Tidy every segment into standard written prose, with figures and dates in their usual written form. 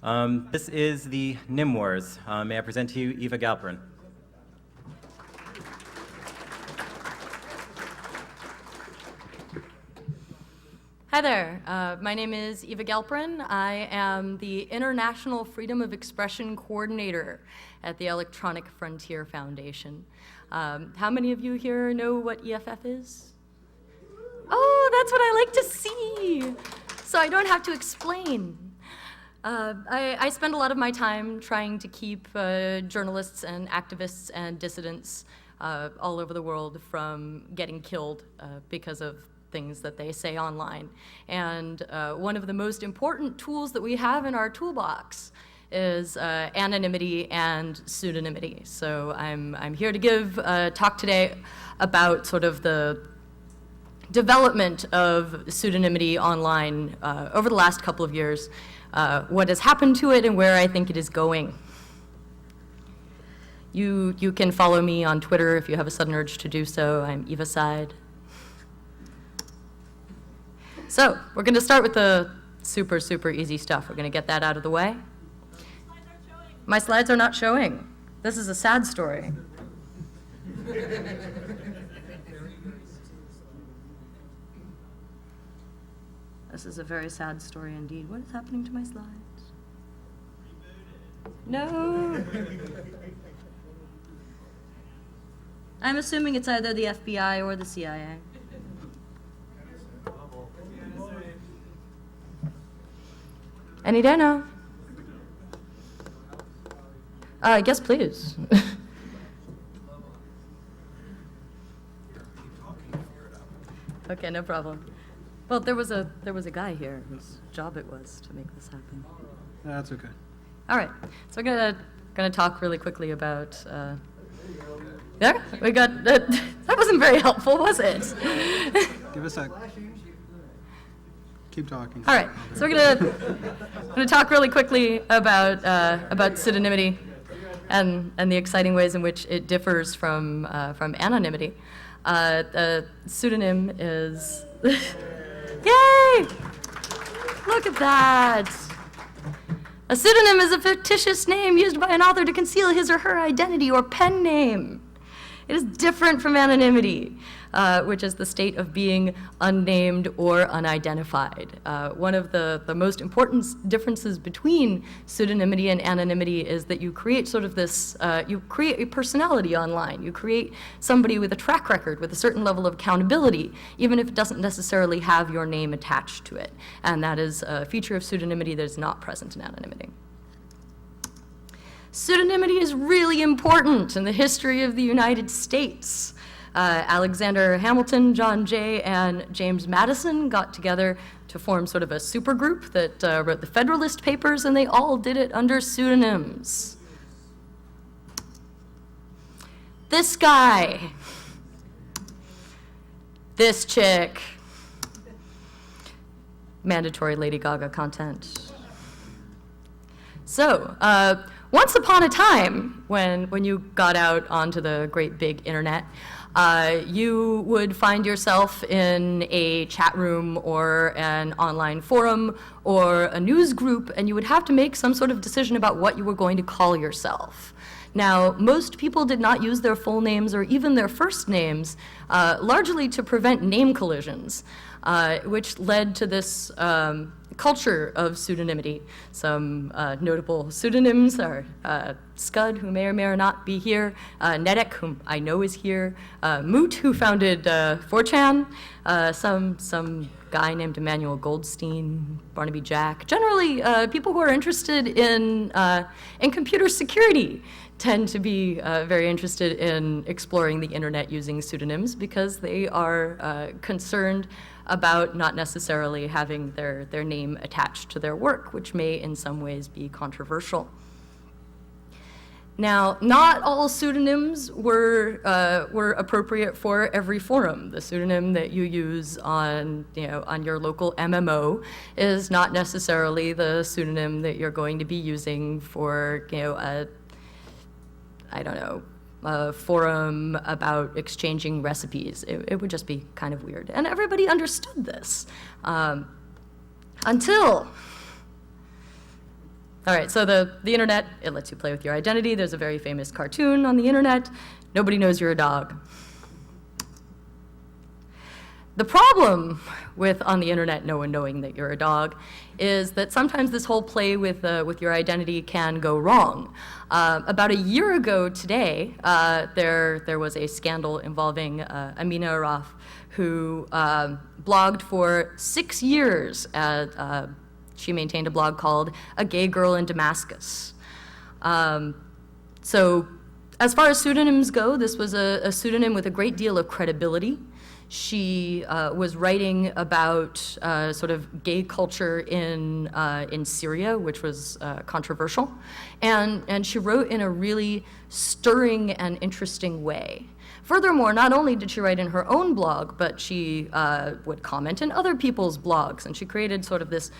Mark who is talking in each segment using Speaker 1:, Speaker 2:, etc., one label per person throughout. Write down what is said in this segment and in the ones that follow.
Speaker 1: This is the Nymwars. May I present to you Eva Galperin.
Speaker 2: Hi there. My name is Eva Galperin. I am the International Freedom of Expression Coordinator at the Electronic Frontier Foundation. How many of you here know what EFF is? Oh, that's what I like to see. So I don't have to explain. I spend a lot of my time trying to keep journalists and activists and dissidents all over the world from getting killed because of things that they say online. And one of the most important tools that we have in our toolbox is anonymity and pseudonymity. So I'm here to give a talk today about sort of the development of pseudonymity online over the last couple of years, what has happened to it and where I think it is going. You can follow me on Twitter if you have a sudden urge to do so. I'm Evaside. So we're going to start with the super, super easy stuff. We're going to get that out of the way. My slides are not showing. This is a sad story. This is a very sad story indeed. What is happening to my slides? No. I'm assuming it's either the FBI or the CIA. Any day now. Yes, please. Okay, no problem. Well, there was a guy here whose job it was to make this happen.
Speaker 3: That's okay.
Speaker 2: All right, so we're gonna talk really quickly about. Yeah, we got that. That wasn't very helpful, was it?
Speaker 3: Give us a. Keep talking.
Speaker 2: All right, so we're gonna talk really quickly about pseudonymity and the exciting ways in which it differs from anonymity. A pseudonym is, yay! Look at that. A pseudonym is a fictitious name used by an author to conceal his or her identity or pen name. It is different from anonymity, which is the state of being unnamed or unidentified. One of the most important differences between pseudonymity and anonymity is that you create sort of this, you create a personality online. You create somebody with a track record, with a certain level of accountability, even if it doesn't necessarily have your name attached to it. And that is a feature of pseudonymity that is not present in anonymity. Pseudonymity is really important in the history of the United States. Alexander Hamilton, John Jay, and James Madison got together to form sort of a supergroup that wrote the Federalist Papers, and they all did it under pseudonyms. This guy, this chick, mandatory Lady Gaga content. So, once upon a time, when you got out onto the great big internet, you would find yourself in a chat room or an online forum or a news group, and you would have to make some sort of decision about what you were going to call yourself. Now, most people did not use their full names or even their first names, largely to prevent name collisions, which led to this culture of pseudonymity. Some notable pseudonyms are Scud, who may or may not be here, Nedek, whom I know is here, Moot, who founded 4chan, some guy named Emmanuel Goldstein, Barnaby Jack. Generally, people who are interested in computer security tend to be very interested in exploring the internet using pseudonyms because they are concerned about not necessarily having their name attached to their work, which may in some ways be controversial. Now, not all pseudonyms were appropriate for every forum. The pseudonym that you use on your local MMO is not necessarily the pseudonym that you're going to be using for a forum about exchanging recipes. It would just be kind of weird. And everybody understood this until All right, so the internet, it lets you play with your identity. There's a very famous cartoon on the internet. Nobody knows you're a dog. The problem with on the internet no one knowing that you're a dog is that sometimes this whole play with your identity can go wrong. About a year ago today, there was a scandal involving Amina Araf, who blogged for 6 years. She maintained a blog called A Gay Girl in Damascus. So as far as pseudonyms go, this was a pseudonym with a great deal of credibility. She was writing about sort of gay culture in Syria, which was controversial, and she wrote in a really stirring and interesting way. Furthermore, not only did she write in her own blog, but she would comment in other people's blogs, and she created sort of this,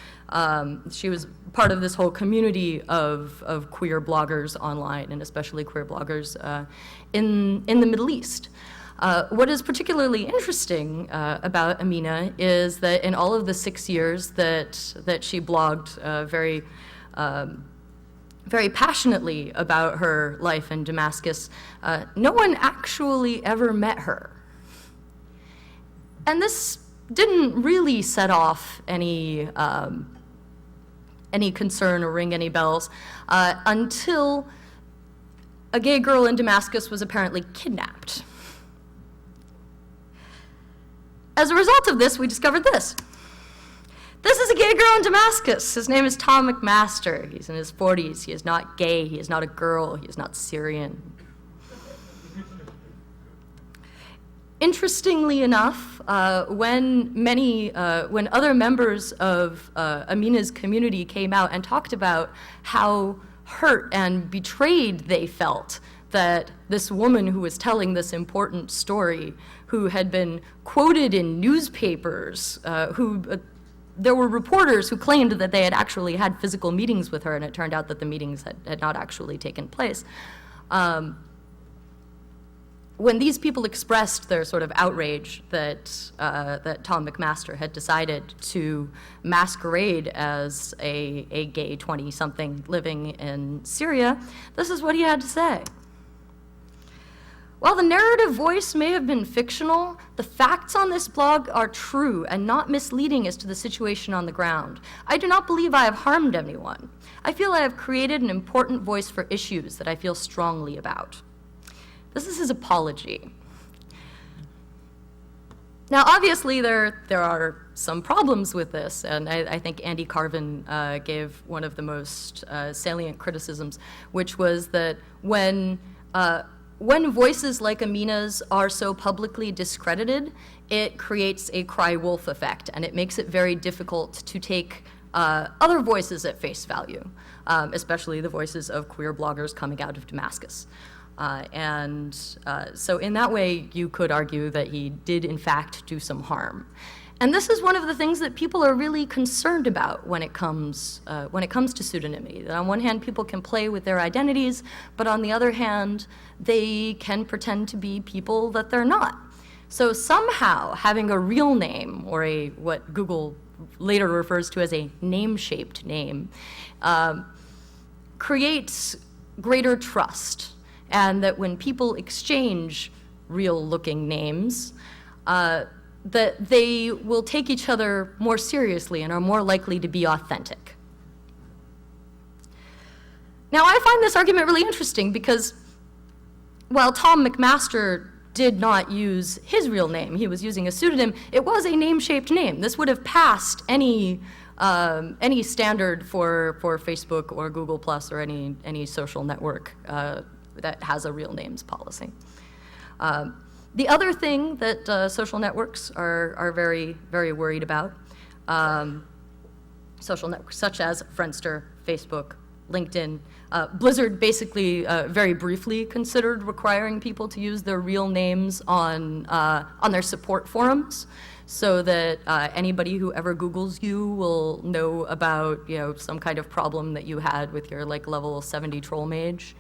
Speaker 2: she was part of this whole community of queer bloggers online, and especially queer bloggers in the Middle East. What is particularly interesting about Amina is that in all of the 6 years that she blogged very passionately about her life in Damascus, no one actually ever met her. And this didn't really set off any concern or ring any bells until a gay girl in Damascus was apparently kidnapped. As a result of this, we discovered this. This is a gay girl in Damascus. His name is Tom McMaster. He's in his 40s. He is not gay. He is not a girl. He is not Syrian. Interestingly enough, when other members of Amina's community came out and talked about how hurt and betrayed they felt that this woman who was telling this important story, who had been quoted in newspapers, there were reporters who claimed that they had actually had physical meetings with her, and it turned out that the meetings had not actually taken place. When these people expressed their sort of outrage that Tom McMaster had decided to masquerade as a gay 20-something living in Syria, this is what he had to say. While the narrative voice may have been fictional, the facts on this blog are true and not misleading as to the situation on the ground. I do not believe I have harmed anyone. I feel I have created an important voice for issues that I feel strongly about. This is his apology. Now, obviously, there are some problems with this, and I think Andy Carvin gave one of the most salient criticisms, which was that when voices like Amina's are so publicly discredited, it creates a cry wolf effect, and it makes it very difficult to take other voices at face value, especially the voices of queer bloggers coming out of Damascus. So in that way, you could argue that he did, in fact, do some harm. And this is one of the things that people are really concerned about when it comes to pseudonymity. That on one hand, people can play with their identities, but on the other hand, they can pretend to be people that they're not. So somehow, having a real name, or what Google later refers to as a name-shaped name, creates greater trust. And that when people exchange real-looking names, that they will take each other more seriously and are more likely to be authentic. Now, I find this argument really interesting because while Tom McMaster did not use his real name, he was using a pseudonym, it was a name-shaped name. This would have passed any standard for Facebook or Google Plus or any social network that has a real names policy. The other thing that social networks are very, very worried about, social networks such as Friendster, Facebook, LinkedIn, Blizzard basically very briefly considered requiring people to use their real names on their support forums, so that anybody who ever Googles you will know about some kind of problem that you had with your level 70 troll mage.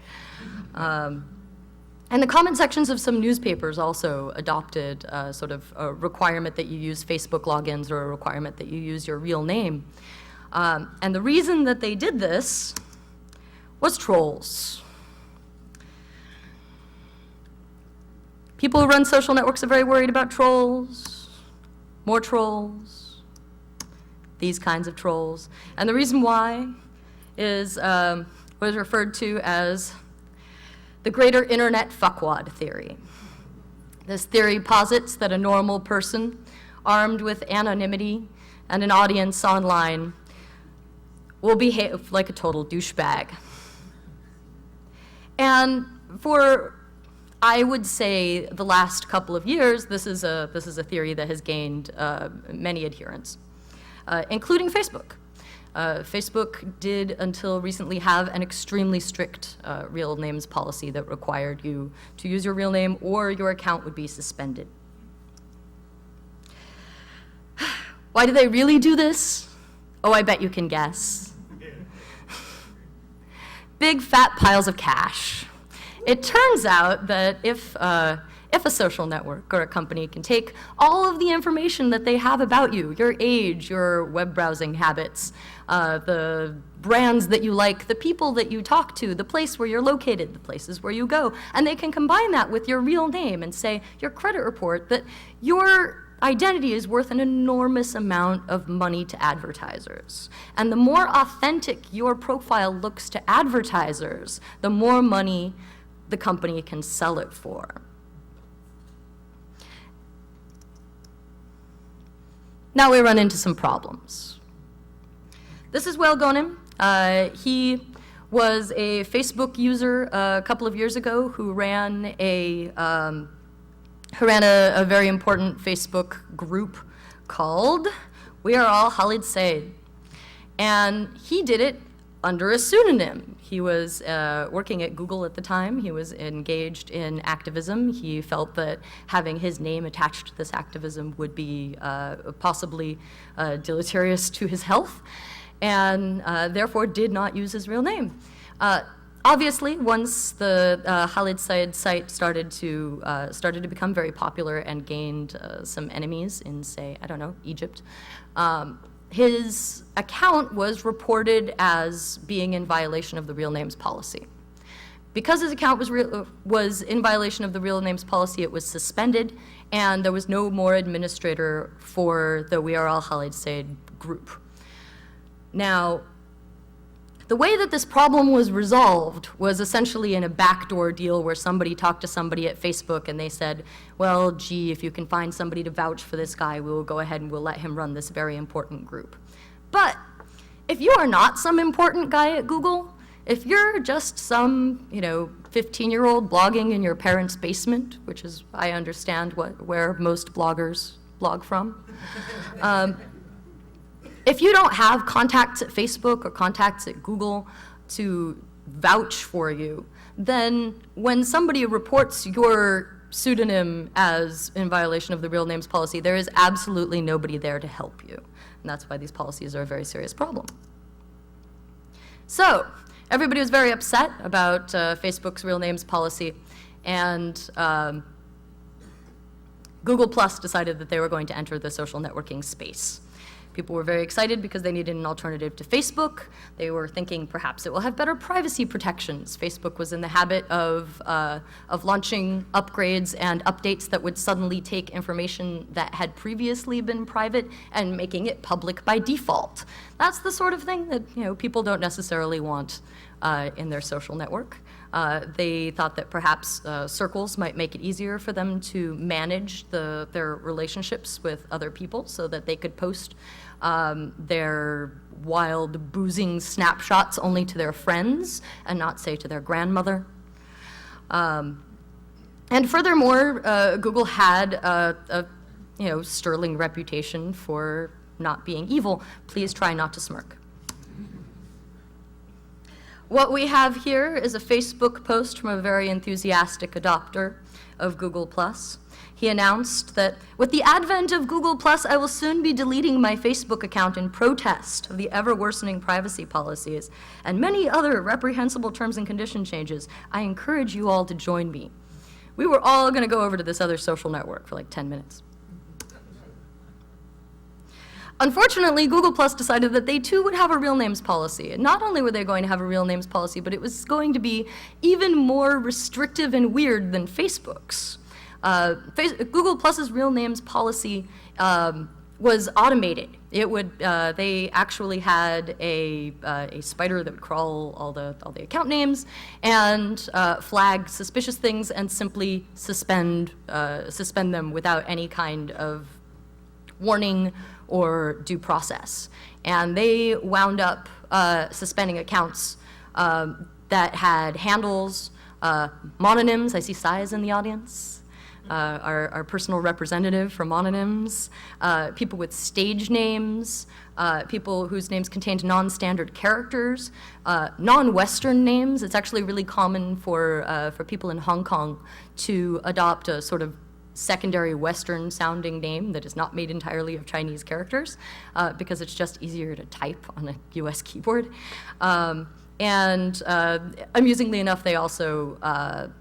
Speaker 2: And the comment sections of some newspapers also adopted sort of a requirement that you use Facebook logins or a requirement that you use your real name. And the reason that they did this What's trolls? People who run social networks are very worried about trolls, more trolls, these kinds of trolls. And the reason why is what is referred to as the greater internet fuckwad theory. This theory posits that a normal person armed with anonymity and an audience online will behave like a total douchebag. And for, I would say, the last couple of years, this is a theory that has gained many adherents, including Facebook. Facebook did, until recently, have an extremely strict real names policy that required you to use your real name or your account would be suspended. Why do they really do this? Oh, I bet you can guess. Big fat piles of cash. It turns out that if a social network or a company can take all of the information that they have about you, your age, your web browsing habits, the brands that you like, the people that you talk to, the place where you're located, the places where you go, and they can combine that with your real name and say, your credit report, that your identity is worth an enormous amount of money to advertisers. And the more authentic your profile looks to advertisers, the more money the company can sell it for. Now we run into some problems. This is Wael Gonim. He was a Facebook user a couple of years ago who ran a very important Facebook group called We Are All Khalid Said. And he did it under a pseudonym. He was working at Google at the time. He was engaged in activism. He felt that having his name attached to this activism would be possibly deleterious to his health, and therefore did not use his real name. Obviously, once the Khalid Said site started to become very popular and gained some enemies in, say, I don't know, Egypt, his account was reported as being in violation of the real names policy. Because his account was in violation of the real names policy, it was suspended, and there was no more administrator for the We Are All Khalid Said group. Now, the way that this problem was resolved was essentially in a backdoor deal where somebody talked to somebody at Facebook and they said, well, gee, if you can find somebody to vouch for this guy, we'll go ahead and we'll let him run this very important group. But if you are not some important guy at Google, if you're just some, 15-year-old blogging in your parents' basement, which is, I understand, where most bloggers blog from, if you don't have contacts at Facebook or contacts at Google to vouch for you, then when somebody reports your pseudonym as in violation of the real names policy, there is absolutely nobody there to help you. And that's why these policies are a very serious problem. So everybody was very upset about Facebook's real names policy, and Google Plus decided that they were going to enter the social networking space. People were very excited because they needed an alternative to Facebook. They were thinking perhaps it will have better privacy protections. Facebook was in the habit of launching upgrades and updates that would suddenly take information that had previously been private and making it public by default. That's the sort of thing that people don't necessarily want in their social network. They thought that perhaps circles might make it easier for them to manage their relationships with other people so that they could post their wild boozing snapshots only to their friends and not, say, to their grandmother. And furthermore, Google had a sterling reputation for not being evil. Please try not to smirk. What we have here is a Facebook post from a very enthusiastic adopter of Google+. He announced that, with the advent of Google+, I will soon be deleting my Facebook account in protest of the ever-worsening privacy policies and many other reprehensible terms and condition changes. I encourage you all to join me. We were all going to go over to this other social network for like 10 minutes. Unfortunately, Google Plus decided that they too would have a real names policy. And not only were they going to have a real names policy, but it was going to be even more restrictive and weird than Facebook's. Google Plus's real names policy was automated. It would, they actually had a spider that would crawl all the account names and flag suspicious things and simply suspend them without any kind of warning or due process. And they wound up suspending accounts that had handles, mononyms. I see Size in the audience. Our personal representative for mononyms, people with stage names, people whose names contained non-standard characters, non-Western names. It's actually really common for people in Hong Kong to adopt a sort of secondary Western-sounding name that is not made entirely of Chinese characters, because it's just easier to type on a US keyboard. And amusingly enough, they also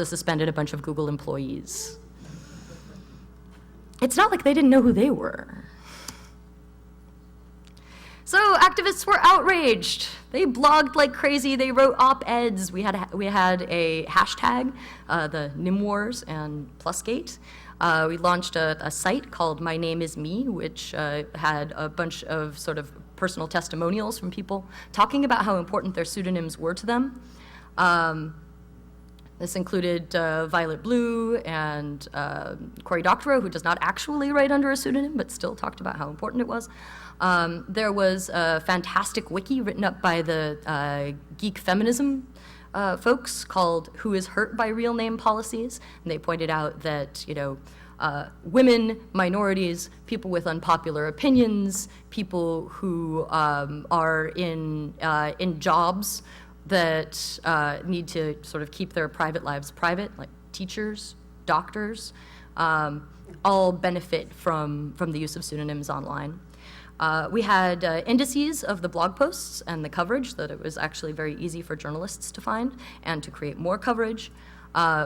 Speaker 2: suspended a bunch of Google employees. It's not like they didn't know who they were. So activists were outraged. They blogged like crazy. They wrote op-eds. We had a hashtag, the Nymwars and Plusgate. We launched a site called My Name Is Me, which had a bunch of sort of personal testimonials from people talking about how important their pseudonyms were to them. This included Violet Blue and Cory Doctorow, who does not actually write under a pseudonym, but still talked about how important it was. There was a fantastic wiki written up by the geek feminism folks called Who is Hurt by Real Name Policies? And they pointed out that, women, minorities, people with unpopular opinions, people who are in jobs that need to sort of keep their private lives private, like teachers, doctors, all benefit from the use of pseudonyms online. We had indices of the blog posts and the coverage, that it was actually very easy for journalists to find and to create more coverage.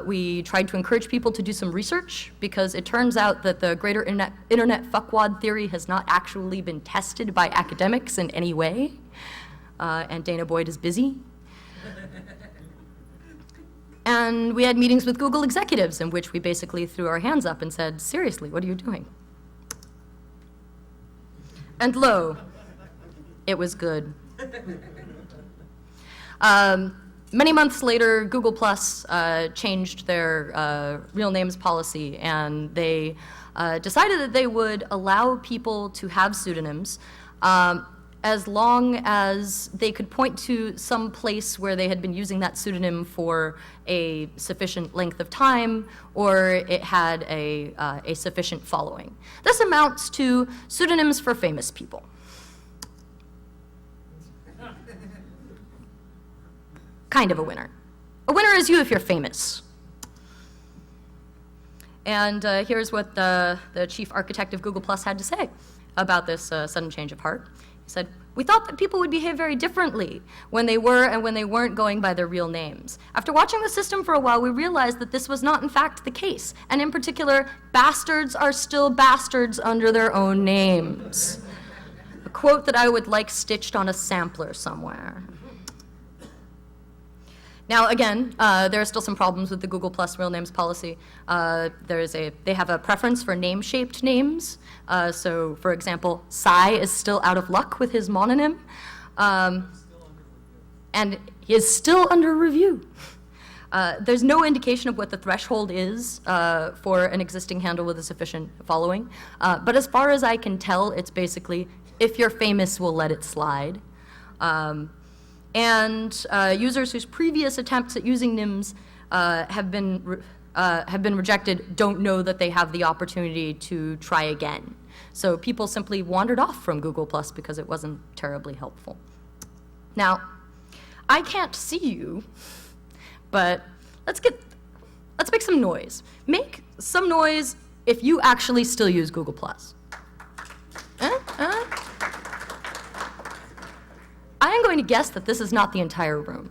Speaker 2: We tried to encourage people to do some research, because it turns out that the greater internet fuckwad theory has not actually been tested by academics in any way, and Dana Boyd is busy. And we had meetings with Google executives in which we basically threw our hands up and said, seriously, what are you doing? And lo, it was good. Many months later, Google Plus changed their real names policy, and they decided that they would allow people to have pseudonyms as long as they could point to some place where they had been using that pseudonym for a sufficient length of time, or it had a sufficient following. This amounts to pseudonyms for famous people. Kind of a winner. A winner is you if you're famous. And here's what the chief architect of Google Plus had to say about this sudden change of heart. He said, "We thought that people would behave very differently when they were and when they weren't going by their real names. After watching the system for a while, we realized that this was not in fact the case. And in particular, bastards are still bastards under their own names." A quote that I would like stitched on a sampler somewhere. Now, again, there are still some problems with the Google Plus real names policy. They have a preference for name-shaped names. So, for example, Psy is still out of luck with his mononym, and he is still under review. There's no indication of what the threshold is for an existing handle with a sufficient following. But as far as I can tell, it's basically, if you're famous, we'll let it slide. And users whose previous attempts at using NIMs have been rejected don't know that they have the opportunity to try again. So people simply wandered off from Google Plus because it wasn't terribly helpful. Now, I can't see you, but let's make some noise. Make some noise if you actually still use Google Plus. I am going to guess that this is not the entire room.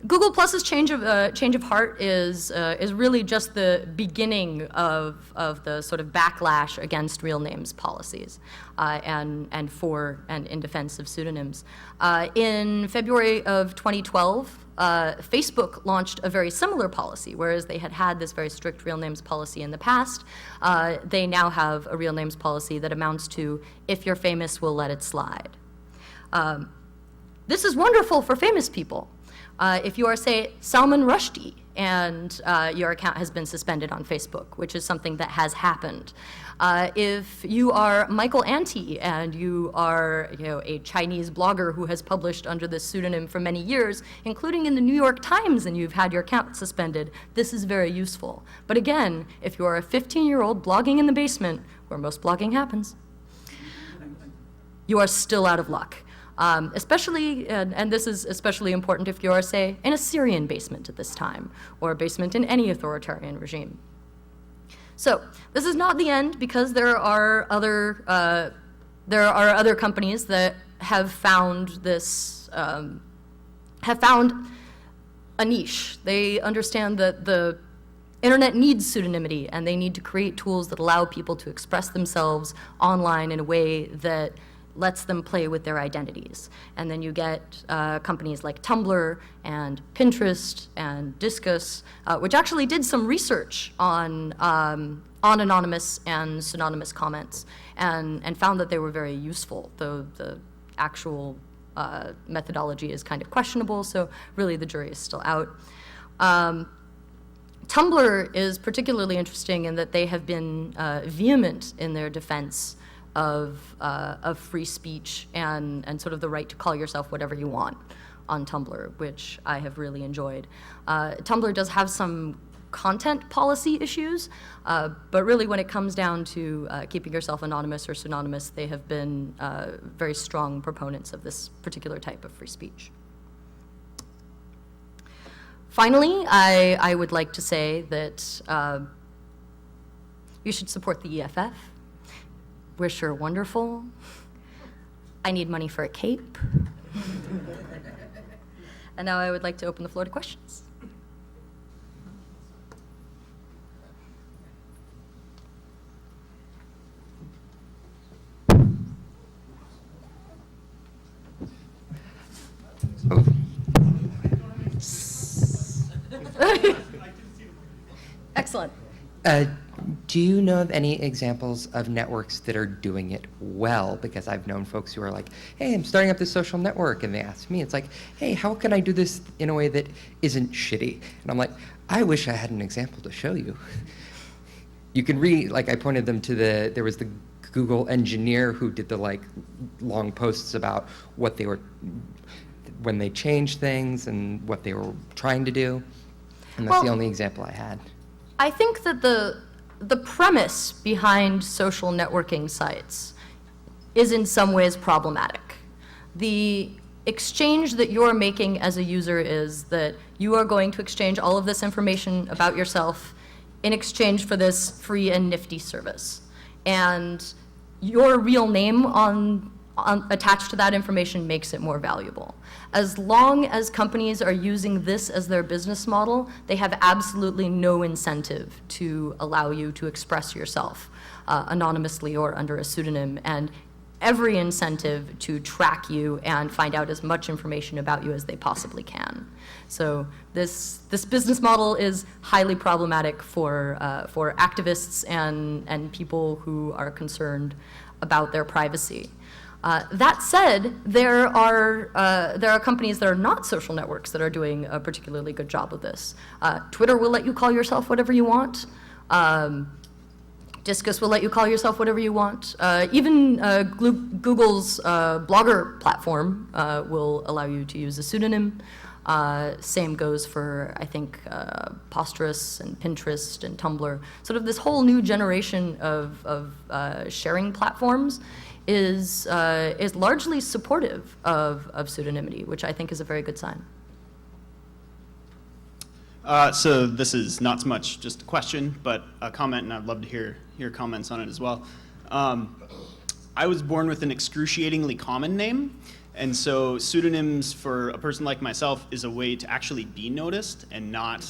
Speaker 2: Google Plus's change of heart is really just the beginning of the sort of backlash against real names policies and in defense of pseudonyms. In February of 2012, Facebook launched a very similar policy, whereas they had this very strict real names policy in the past. They now have a real names policy that amounts to, if you're famous, we'll let it slide. This is wonderful for famous people. If you are, say, Salman Rushdie, and your account has been suspended on Facebook, which is something that has happened. If you are Michael Anti, and you are a Chinese blogger who has published under this pseudonym for many years, including in the New York Times, and you've had your account suspended, this is very useful. But again, if you are a 15-year-old blogging in the basement, where most blogging happens, you are still out of luck. Especially, and this is especially important if you are, say, in a Syrian basement at this time, or a basement in any authoritarian regime. So this is not the end, because there are other companies that have found this, have found a niche. They understand that the internet needs pseudonymity, and they need to create tools that allow people to express themselves online in a way that lets them play with their identities. And then you get companies like Tumblr and Pinterest and Disqus, which actually did some research on anonymous and pseudonymous comments and found that they were very useful, though the actual methodology is kind of questionable, so really the jury is still out. Tumblr is particularly interesting in that they have been vehement in their defense of free speech and sort of the right to call yourself whatever you want on Tumblr, which I have really enjoyed. Tumblr does have some content policy issues, but really when it comes down to keeping yourself anonymous or pseudonymous, they have been very strong proponents of this particular type of free speech. Finally, I would like to say that you should support the EFF. We're sure wonderful. I need money for a cape. And now I would like to open the floor to questions. Excellent.
Speaker 4: Do you know of any examples of networks that are doing it well? Because I've known folks who are like, hey, I'm starting up this social network, and they ask me, it's like, hey, how can I do this in a way that isn't shitty? And I'm like, I wish I had an example to show you. You can read, like I pointed them to there was the Google engineer who did the long posts about what they were, when they changed things and what they were trying to do. And that's the only example I had.
Speaker 2: I think that the premise behind social networking sites is in some ways problematic. The exchange that you're making as a user is that you are going to exchange all of this information about yourself in exchange for this free and nifty service. And your real name attached to that information makes it more valuable. As long as companies are using this as their business model, they have absolutely no incentive to allow you to express yourself anonymously or under a pseudonym, and every incentive to track you and find out as much information about you as they possibly can. So this business model is highly problematic for activists and people who are concerned about their privacy. That said, there are companies that are not social networks that are doing a particularly good job of this. Twitter will let you call yourself whatever you want. Disqus will let you call yourself whatever you want. Even Google's Blogger platform will allow you to use a pseudonym. Same goes for, I think, Posterous and Pinterest and Tumblr. Sort of this whole new generation of sharing platforms is largely supportive of pseudonymity, which I think is a very good sign.
Speaker 5: So this is not so much just a question, but a comment, and I'd love to hear your comments on it as well. I was born with an excruciatingly common name, and so pseudonyms for a person like myself is a way to actually be noticed and not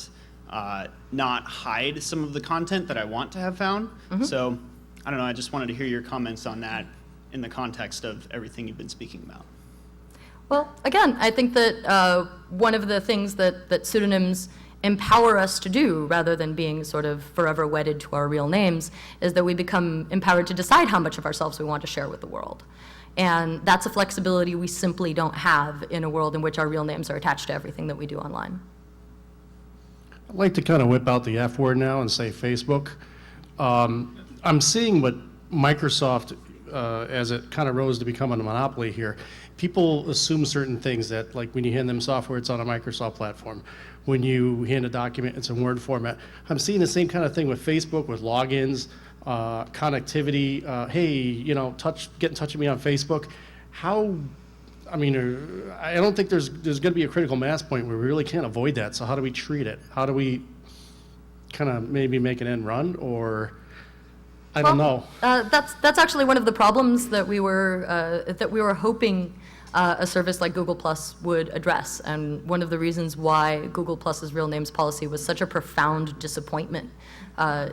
Speaker 5: hide some of the content that I want to have found. So I don't know, I just wanted to hear your comments on that in the context of everything you've been speaking about.
Speaker 2: Well, again, I think that one of the things that pseudonyms empower us to do, rather than being sort of forever wedded to our real names, is that we become empowered to decide how much of ourselves we want to share with the world. And that's a flexibility we simply don't have in a world in which our real names are attached to everything that we do online.
Speaker 6: I'd like to kind of whip out the F word now and say Facebook. I'm seeing what Microsoft, as it kind of rose to become a monopoly here, people assume certain things that, like when you hand them software, it's on a Microsoft platform. When you hand a document, it's in Word format. I'm seeing the same kind of thing with Facebook, with logins, connectivity. Hey, you know, get in touch with me on Facebook. How, I mean, I don't think there's going to be a critical mass point where we really can't avoid that. So how do we treat it? How do we kind of maybe make an end run, or I don't know.
Speaker 2: That's actually one of the problems that we were hoping a service like Google Plus would address, and one of the reasons why Google Plus's real names policy was such a profound disappointment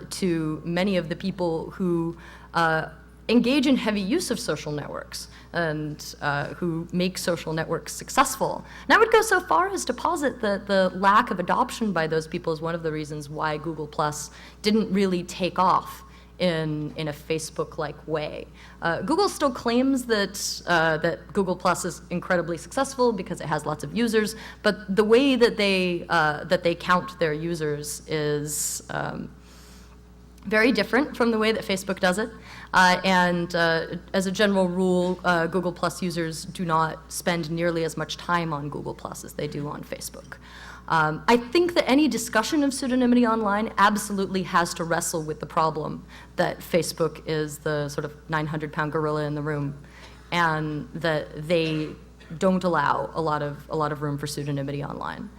Speaker 2: to many of the people who engage in heavy use of social networks and who make social networks successful. And I would go so far as to posit that the lack of adoption by those people is one of the reasons why Google Plus didn't really take off in a Facebook-like way. Google still claims that Google Plus is incredibly successful because it has lots of users, but the way that they count their users is very different from the way that Facebook does it. And as a general rule, Google Plus users do not spend nearly as much time on Google Plus as they do on Facebook. I think that any discussion of pseudonymity online absolutely has to wrestle with the problem that Facebook is the sort of 900-pound gorilla in the room, and that they don't allow a lot of room for pseudonymity online.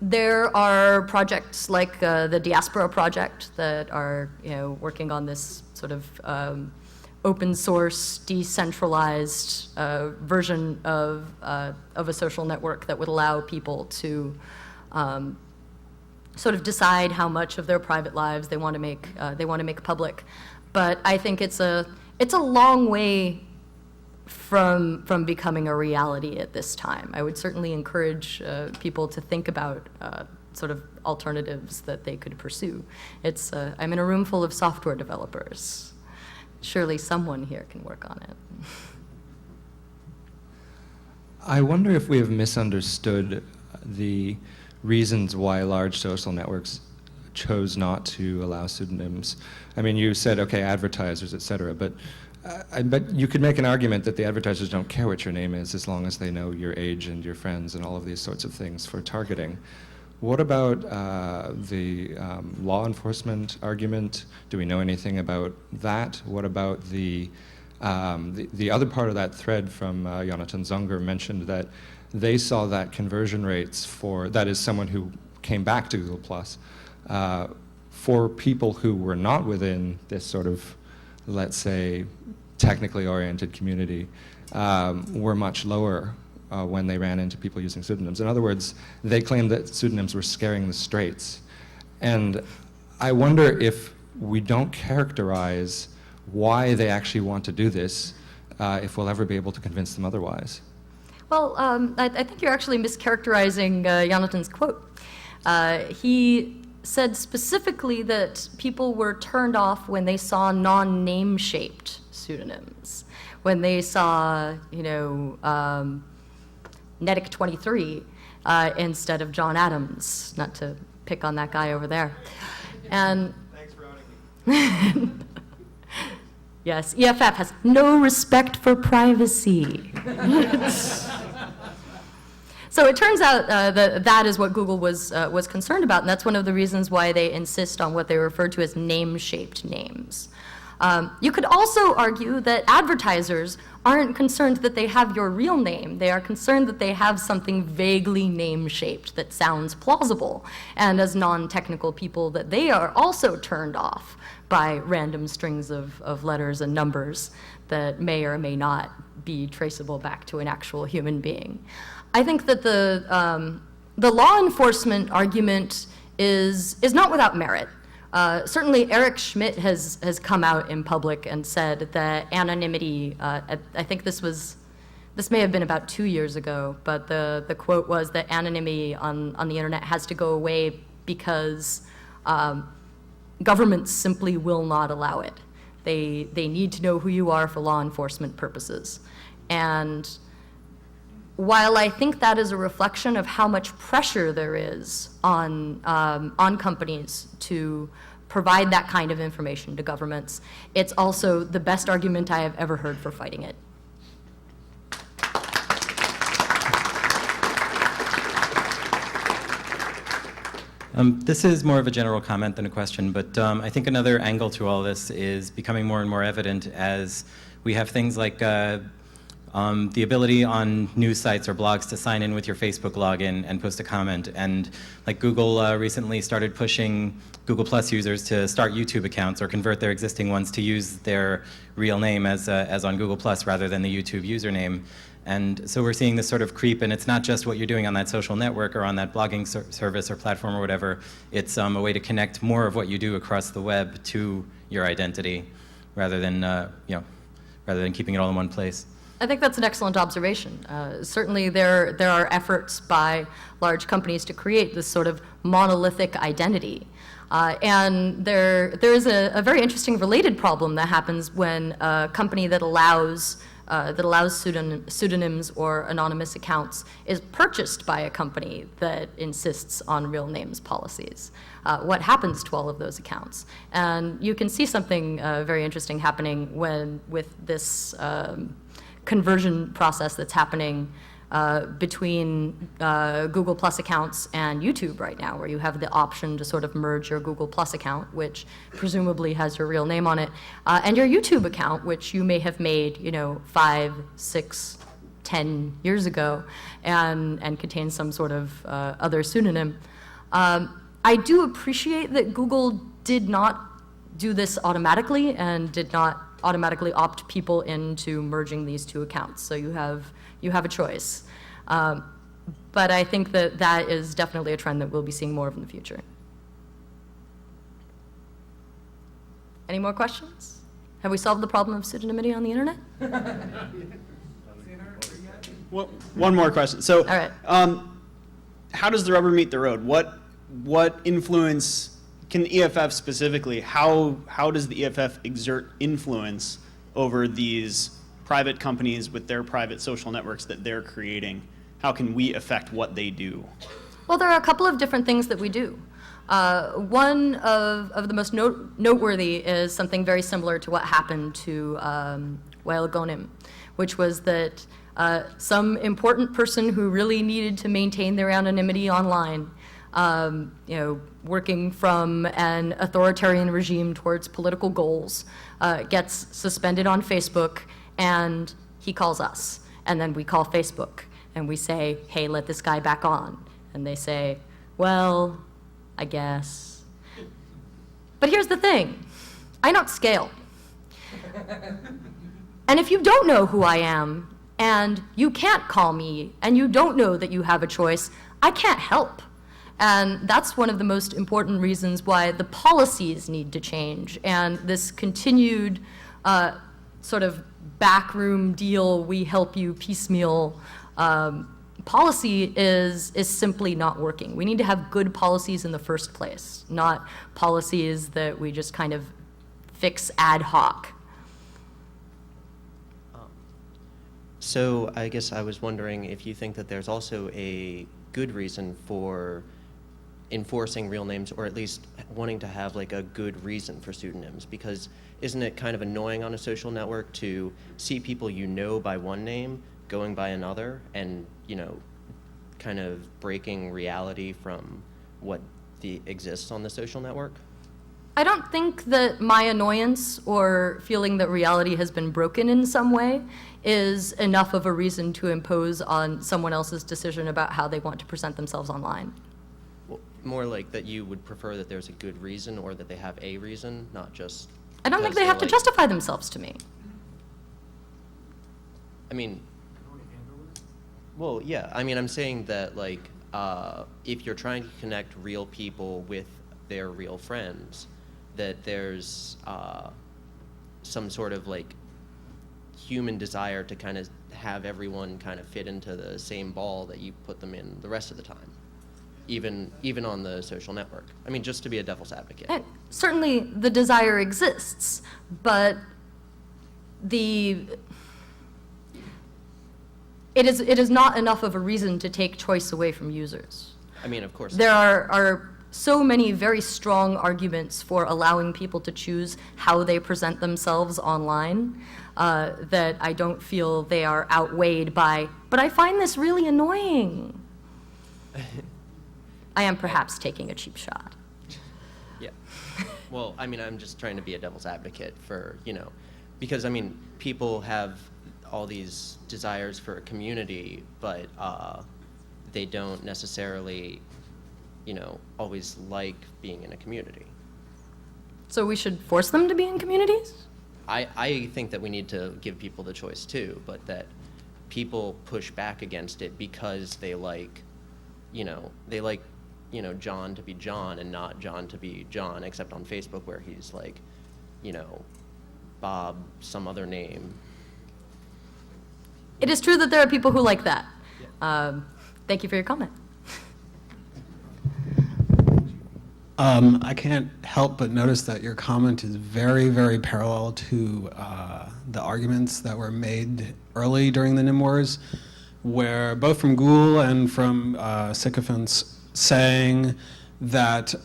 Speaker 2: There are projects like the Diaspora Project that are, you know, working on this sort of open source, decentralized version of a social network that would allow people to sort of decide how much of their private lives they want to make public. But I think it's a long way from becoming a reality at this time. I would certainly encourage people to think about sort of alternatives that they could pursue. I'm in a room full of software developers. Surely someone here can work on it.
Speaker 7: I wonder if we have misunderstood the reasons why large social networks chose not to allow pseudonyms. I mean, you said, okay, advertisers, et cetera, but you could make an argument that the advertisers don't care what your name is as long as they know your age and your friends and all of these sorts of things for targeting. What about the law enforcement argument? Do we know anything about that? What about the other part of that thread from Jonathan Zunger mentioned that they saw that conversion rates for, that is someone who came back to Google Plus, for people who were not within this sort of, let's say, technically oriented community, were much lower when they ran into people using pseudonyms. In other words, they claimed that pseudonyms were scaring the straights. And I wonder if we don't characterize why they actually want to do this, if we'll ever be able to convince them otherwise.
Speaker 2: Well, I think you're actually mischaracterizing Jonathan's quote. He said specifically that people were turned off when they saw non-name-shaped pseudonyms, when they saw, you know, Nedic23 instead of John Adams, not to pick on that guy over there. And
Speaker 1: Thanks for owning me.
Speaker 2: yes, EFF has no respect for privacy. So it turns out that is what Google was concerned about, and that's one of the reasons why they insist on what they refer to as name-shaped names. You could also argue that advertisers aren't concerned that they have your real name. They are concerned that they have something vaguely name-shaped that sounds plausible. And as non-technical people, that they are also turned off by random strings of letters and numbers that may or may not be traceable back to an actual human being. I think that the law enforcement argument is not without merit. Certainly, Eric Schmidt has come out in public and said that anonymity, I think this may have been about 2 years ago, but the quote was that anonymity on the internet has to go away because governments simply will not allow it. They need to know who you are for law enforcement purposes. And while I think that is a reflection of how much pressure there is on companies to provide that kind of information to governments, it's also the best argument I have ever heard for fighting it.
Speaker 1: This is more of a general comment than a question, but I think another angle to all this is becoming more and more evident as we have things like the ability on news sites or blogs to sign in with your Facebook login and post a comment. And like Google recently started pushing Google Plus users to start YouTube accounts or convert their existing ones to use their real name as on Google Plus rather than the YouTube username. And so we're seeing this sort of creep, and it's not just what you're doing on that social network or on that blogging service or platform or whatever. It's a way to connect more of what you do across the web to your identity rather than keeping it all in one place.
Speaker 2: I think that's an excellent observation. Certainly there are efforts by large companies to create this sort of monolithic identity. And there is a very interesting related problem that happens when a company that allows pseudonyms or anonymous accounts is purchased by a company that insists on real names policies. What happens to all of those accounts? And you can see something very interesting happening with this conversion process that's happening between Google Plus accounts and YouTube right now, where you have the option to sort of merge your Google Plus account, which presumably has your real name on it, and your YouTube account, which you may have made, 5, 6, 10 years ago, and contains some sort of other pseudonym. I do appreciate that Google did not do this automatically and did not automatically opt people into merging these two accounts. So you have a choice. But I think that is definitely a trend that we'll be seeing more of in the future. Any more questions? Have we solved the problem of pseudonymity on the internet?
Speaker 5: Well, one more question. So,
Speaker 2: All right.
Speaker 5: how does the rubber meet the road? What influence can the EFF specifically? How does the EFF exert influence over these private companies with their private social networks that they're creating? How can we affect what they do?
Speaker 2: Well, there are a couple of different things that we do. One of the most noteworthy is something very similar to what happened to Wael, which was that some important person who really needed to maintain their anonymity online, working from an authoritarian regime towards political goals, gets suspended on Facebook, and he calls us. And then we call Facebook, and we say, hey, let this guy back on. And they say, well, I guess. But here's the thing. I don't scale. And if you don't know who I am, and you can't call me, and you don't know that you have a choice, I can't help. And that's one of the most important reasons why the policies need to change. And this continued sort of backroom deal, we help you piecemeal policy is simply not working. We need to have good policies in the first place, not policies that we just kind of fix ad hoc.
Speaker 8: So I guess I was wondering if you think that there's also a good reason for enforcing real names, or at least wanting to have like a good reason for pseudonyms, because isn't it kind of annoying on a social network to see people you know by one name going by another, and kind of breaking reality from what exists on the social network?
Speaker 2: I don't think that my annoyance or feeling that reality has been broken in some way is enough of a reason to impose on someone else's decision about how they want to present themselves online.
Speaker 8: Well, more like that you would prefer that there's a good reason or that they have a reason, not just.
Speaker 2: I don't think
Speaker 8: because
Speaker 2: they have to
Speaker 8: they're, like-
Speaker 2: justify themselves to me.
Speaker 8: I mean, well, yeah. I mean, I'm saying that like if you're trying to connect real people with their real friends, that there's some sort of like human desire to kind of have everyone kind of fit into the same ball that you put them in the rest of the time, even on the social network. I mean, just to be a devil's advocate.
Speaker 2: And certainly the desire exists, but it is not enough of a reason to take choice away from users.
Speaker 8: I mean, of course.
Speaker 2: There are so many very strong arguments for allowing people to choose how they present themselves online that I don't feel they are outweighed by, but I find this really annoying. I am perhaps taking a cheap shot.
Speaker 8: Yeah. Well, I mean, I'm just trying to be a devil's advocate for, because I mean, people have all these desires for a community, but they don't necessarily, always like being in a community.
Speaker 2: So we should force them to be in communities?
Speaker 8: I think that we need to give people the choice too, but that people push back against it because they like, John to be John and not John to be John, except on Facebook where he's like, Bob, some other name.
Speaker 2: It is true that there are people who like that. Thank you for your comment.
Speaker 3: I can't help but notice that your comment is very, very parallel to the arguments that were made early during the Nymwars, where both from Google and from sycophants saying that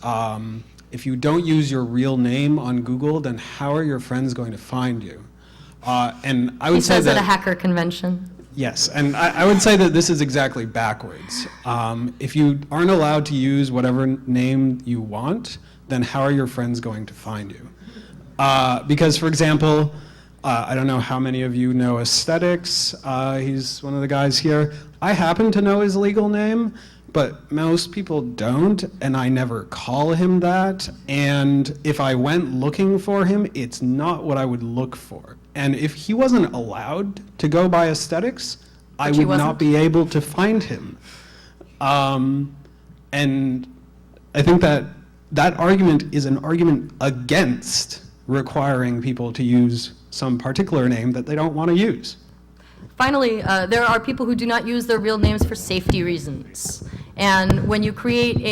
Speaker 3: if you don't use your real name on Google, then how are your friends going to find you? And I would say that—
Speaker 2: He says at a hacker convention.
Speaker 3: Yes, and I would say that this is exactly backwards. If you aren't allowed to use whatever name you want, then how are your friends going to find you? Because, for example, I don't know how many of you know Aesthetics. He's one of the guys here. I happen to know his legal name, but most people don't, and I never call him that. And if I went looking for him, it's not what I would look for. And if he wasn't allowed to go by Aesthetics, I would not be able to find him. And I think that that argument is an argument against requiring people to use some particular name that they don't want to use.
Speaker 2: Finally, there are people who do not use their real names for safety reasons. And when you create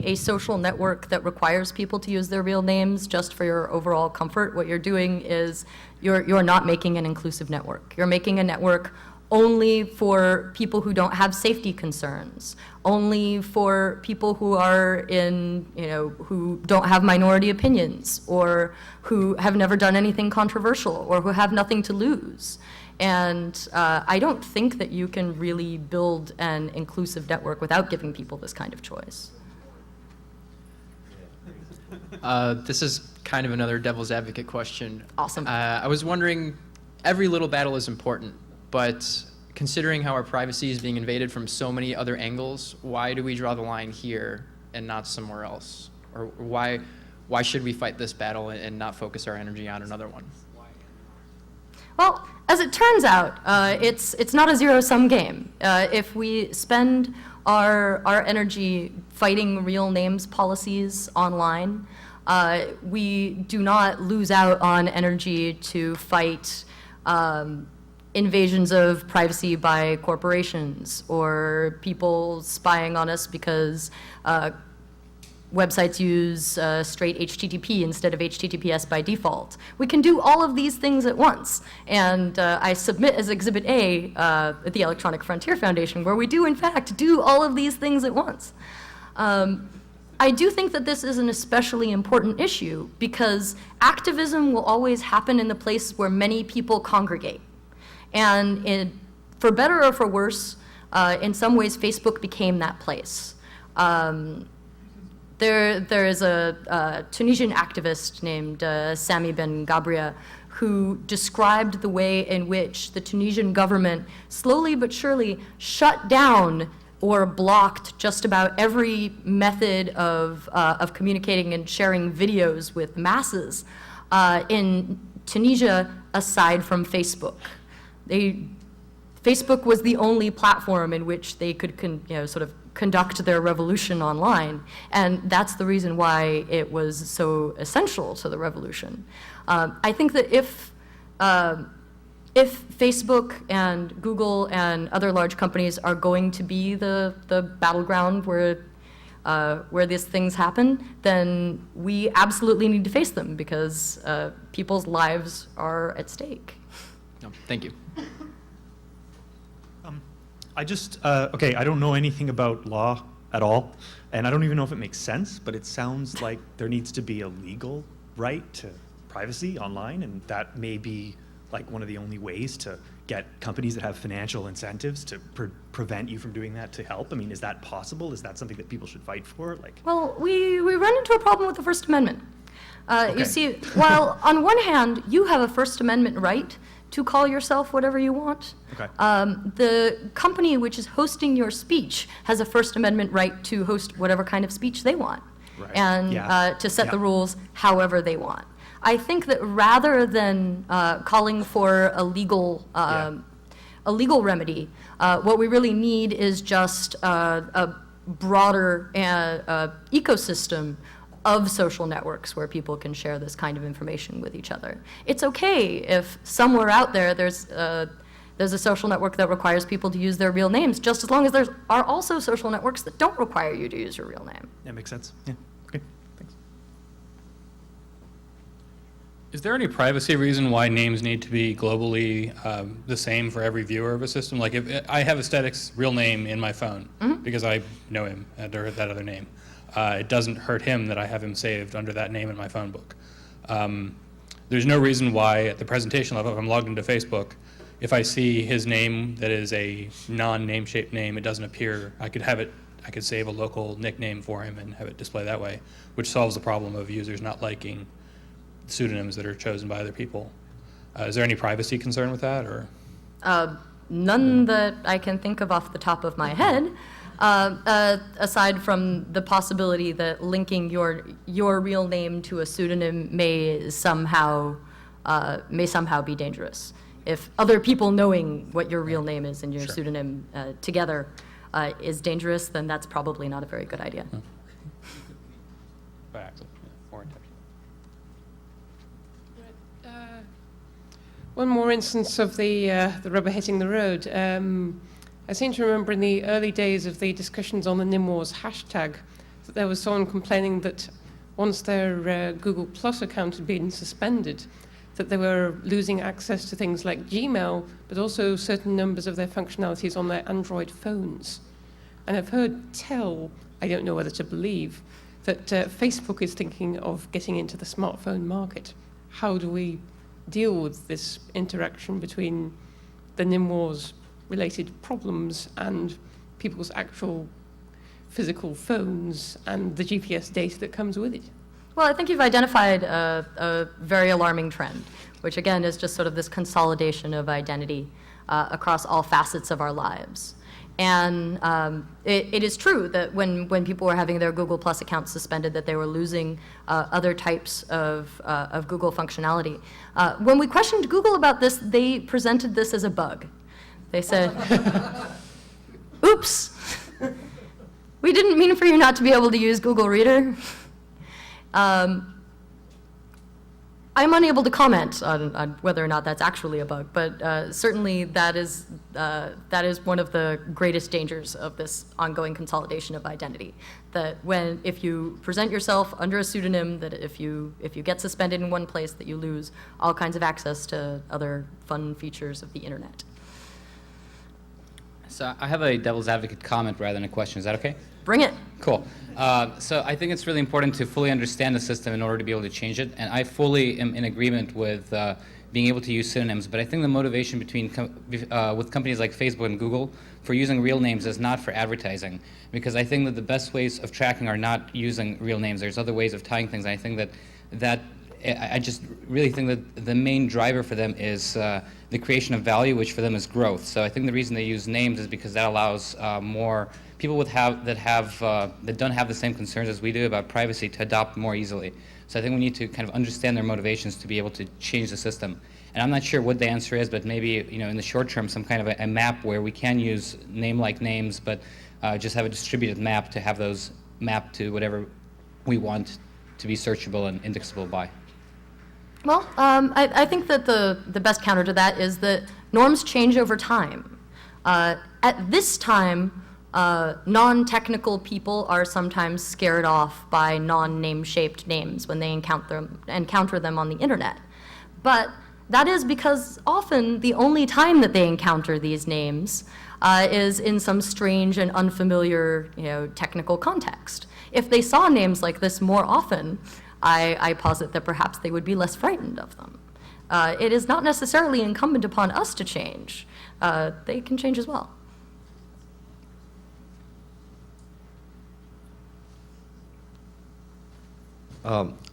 Speaker 2: a social network that requires people to use their real names just for your overall comfort, what you're doing is you're not making an inclusive network. You're making a network only for people who don't have safety concerns, only for people who are who don't have minority opinions, or who have never done anything controversial, or who have nothing to lose. And I don't think that you can really build an inclusive network without giving people this kind of choice.
Speaker 9: This is kind of another devil's advocate question.
Speaker 2: Awesome.
Speaker 9: I was wondering, every little battle is important, but considering how our privacy is being invaded from so many other angles, why do we draw the line here and not somewhere else? Or why should we fight this battle and not focus our energy on another one?
Speaker 2: Well, as it turns out, it's not a zero-sum game. If we spend our energy fighting real names policies online, we do not lose out on energy to fight invasions of privacy by corporations, or people spying on us because websites use straight HTTP instead of HTTPS by default. We can do all of these things at once. And I submit as Exhibit A at the Electronic Frontier Foundation, where we do, in fact, do all of these things at once. I do think that this is an especially important issue because activism will always happen in the place where many people congregate. And for better or for worse, in some ways, Facebook became that place. There is a Tunisian activist named Sami Ben Gabria who described the way in which the Tunisian government slowly but surely shut down or blocked just about every method of communicating and sharing videos with masses in Tunisia aside from Facebook. Facebook was the only platform in which they could sort of conduct their revolution online, and that's the reason why it was so essential to the revolution. I think that if Facebook and Google and other large companies are going to be the battleground where these things happen, then we absolutely need to face them because people's lives are at stake.
Speaker 9: No, thank you.
Speaker 10: Okay, I don't know anything about law at all, and I don't even know if it makes sense, but it sounds like there needs to be a legal right to privacy online, and that may be like one of the only ways to get companies that have financial incentives to prevent you from doing that to help. I mean, is that possible? Is that something that people should fight for?
Speaker 2: Well, we run into a problem with the First Amendment.
Speaker 10: Okay.
Speaker 2: You see, while on one hand, you have a First Amendment right to call yourself whatever you want,
Speaker 10: Okay.
Speaker 2: the company which is hosting your speech has a First Amendment right to host whatever kind of speech they want,
Speaker 10: Right.
Speaker 2: and
Speaker 10: Yeah.
Speaker 2: to set the
Speaker 10: Yeah.
Speaker 2: rules however they want. I think that rather than calling for a legal remedy, what we really need is just a broader ecosystem of social networks where people can share this kind of information with each other. It's okay if somewhere out there there's a social network that requires people to use their real names, just as long as there are also social networks that don't require you to use your real name.
Speaker 10: That makes sense. Yeah. Okay. Thanks.
Speaker 11: Is there any privacy reason why names need to be globally the same for every viewer of a system? Like if I have Aesthetic's real name in my phone because I know him under that other name, it doesn't hurt him that I have him saved under that name in my phone book. There's no reason why at the presentation level, if I'm logged into Facebook, if I see his name that is a non-name shaped name, it doesn't appear. I could save a local nickname for him and have it display that way, which solves the problem of users not liking pseudonyms that are chosen by other people. Is there any privacy concern with that, or?
Speaker 2: None that I can think of off the top of my head, aside from the possibility that linking your real name to a pseudonym may somehow be dangerous. If other people knowing what your real name is and your pseudonym together is dangerous, then that's probably not a very good idea.
Speaker 11: By accident, or intentional.
Speaker 12: One more instance of the rubber hitting the road. I seem to remember in the early days of the discussions on the Nymwars hashtag that there was someone complaining that once their Google Plus account had been suspended, that they were losing access to things like Gmail, but also certain numbers of their functionalities on their Android phones. And I've heard tell, I don't know whether to believe, that Facebook is thinking of getting into the smartphone market. How do we deal with this interaction between the Nymwars related problems and people's actual physical phones and the GPS data that comes with it?
Speaker 2: Well, I think you've identified a very alarming trend, which again is just sort of this consolidation of identity across all facets of our lives. And it is true that when people were having their Google Plus accounts suspended, that they were losing other types of Google functionality. When we questioned Google about this, they presented this as a bug. They said, oops, we didn't mean for you not to be able to use Google Reader. I'm unable to comment on whether or not that's actually a bug, but certainly that is one of the greatest dangers of this ongoing consolidation of identity. That if you present yourself under a pseudonym, that if you get suspended in one place, that you lose all kinds of access to other fun features of the internet.
Speaker 13: So I have a devil's advocate comment rather than a question. Is that okay?
Speaker 2: Bring it.
Speaker 13: Cool. So I think it's really important to fully understand the system in order to be able to change it. And I fully am in agreement with being able to use pseudonyms, but I think the motivation with companies like Facebook and Google for using real names is not for advertising, because I think that the best ways of tracking are not using real names. There's other ways of tying things, and I think that I just really think that the main driver for them is the creation of value, which for them is growth. So I think the reason they use names is because that allows more people that don't have the same concerns as we do about privacy to adopt more easily. So I think we need to kind of understand their motivations to be able to change the system. And I'm not sure what the answer is, but maybe in the short term, some kind of a map where we can use name-like names, but just have a distributed map to have those mapped to whatever we want to be searchable and indexable by.
Speaker 2: Well, I think that the best counter to that is that norms change over time. At this time, non-technical people are sometimes scared off by non-name-shaped names when they encounter them on the internet. But that is because often the only time that they encounter these names is in some strange and unfamiliar, technical context. If they saw names like this more often, I posit that perhaps they would be less frightened of them. It is not necessarily incumbent upon us to change. They can change as well.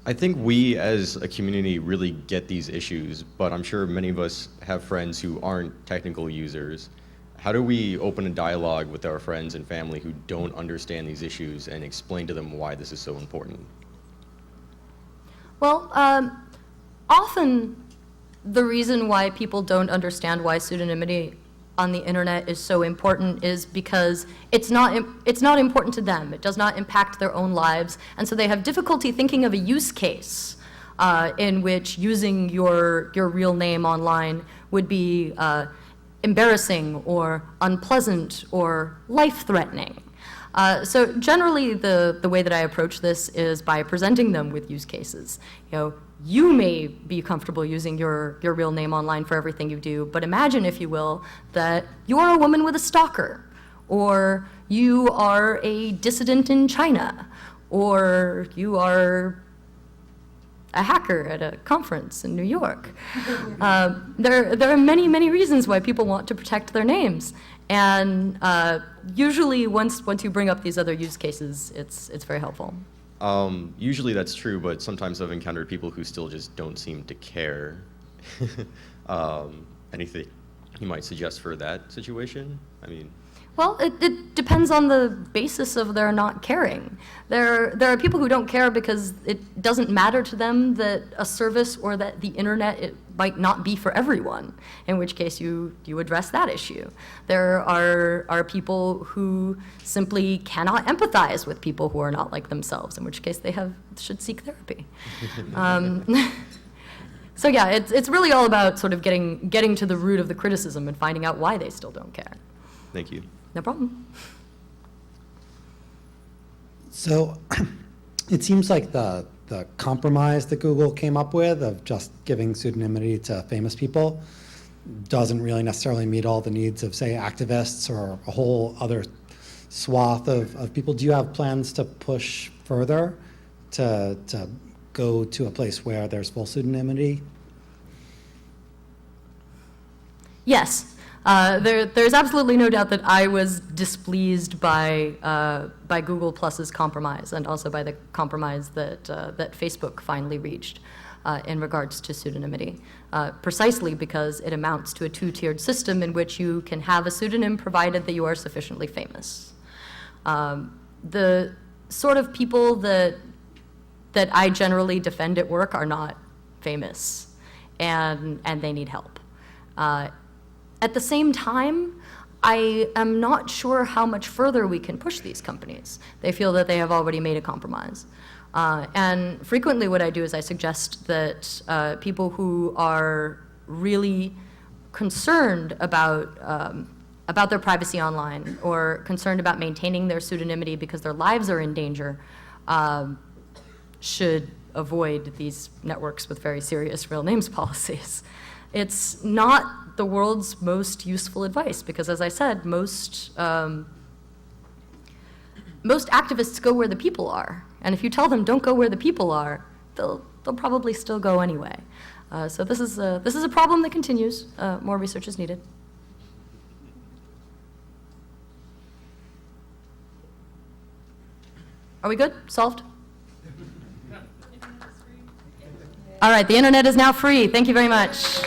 Speaker 14: I think we as a community really get these issues, but I'm sure many of us have friends who aren't technical users. How do we open a dialogue with our friends and family who don't understand these issues and explain to them why this is so important?
Speaker 2: Well, often the reason why people don't understand why pseudonymity on the internet is so important is because it's not important to them. It does not impact their own lives, and so they have difficulty thinking of a use case in which using your real name online would be embarrassing or unpleasant or life-threatening. So generally, the way that I approach this is by presenting them with use cases. You may be comfortable using your real name online for everything you do, but imagine, if you will, that you're a woman with a stalker, or you are a dissident in China, or you are a hacker at a conference in New York. There are many, many reasons why people want to protect their names. And usually, once you bring up these other use cases, it's very helpful.
Speaker 14: Usually that's true, but sometimes I've encountered people who still just don't seem to care. Anything you might suggest for that situation?
Speaker 2: Well, it depends on the basis of their not caring. There are people who don't care because it doesn't matter to them that a service or that the internet it might not be for everyone, in which case you address that issue. There are people who simply cannot empathize with people who are not like themselves, in which case they should seek therapy. So yeah, it's really all about sort of getting to the root of the criticism and finding out why they still don't care.
Speaker 14: Thank you.
Speaker 2: No problem.
Speaker 15: So it seems like the compromise that Google came up with of just giving pseudonymity to famous people doesn't really necessarily meet all the needs of, say, activists or a whole other swath of people. Do you have plans to push further to go to a place where there's full pseudonymity?
Speaker 2: Yes. There's absolutely no doubt that I was displeased by Google Plus's compromise, and also by the compromise that Facebook finally reached in regards to pseudonymity, precisely because it amounts to a two-tiered system in which you can have a pseudonym provided that you are sufficiently famous. The sort of people that I generally defend at work are not famous, and they need help. At the same time, I am not sure how much further we can push these companies. They feel that they have already made a compromise. And frequently what I do is I suggest that people who are really concerned about their privacy online, or concerned about maintaining their pseudonymity because their lives are in danger, should avoid these networks with very serious real names policies. It's not the world's most useful advice, because, as I said, most activists go where the people are, and if you tell them don't go where the people are, they'll probably still go anyway. So this is a problem that continues. More research is needed. Are we good? Solved? All right, the internet is now free. Thank you very much.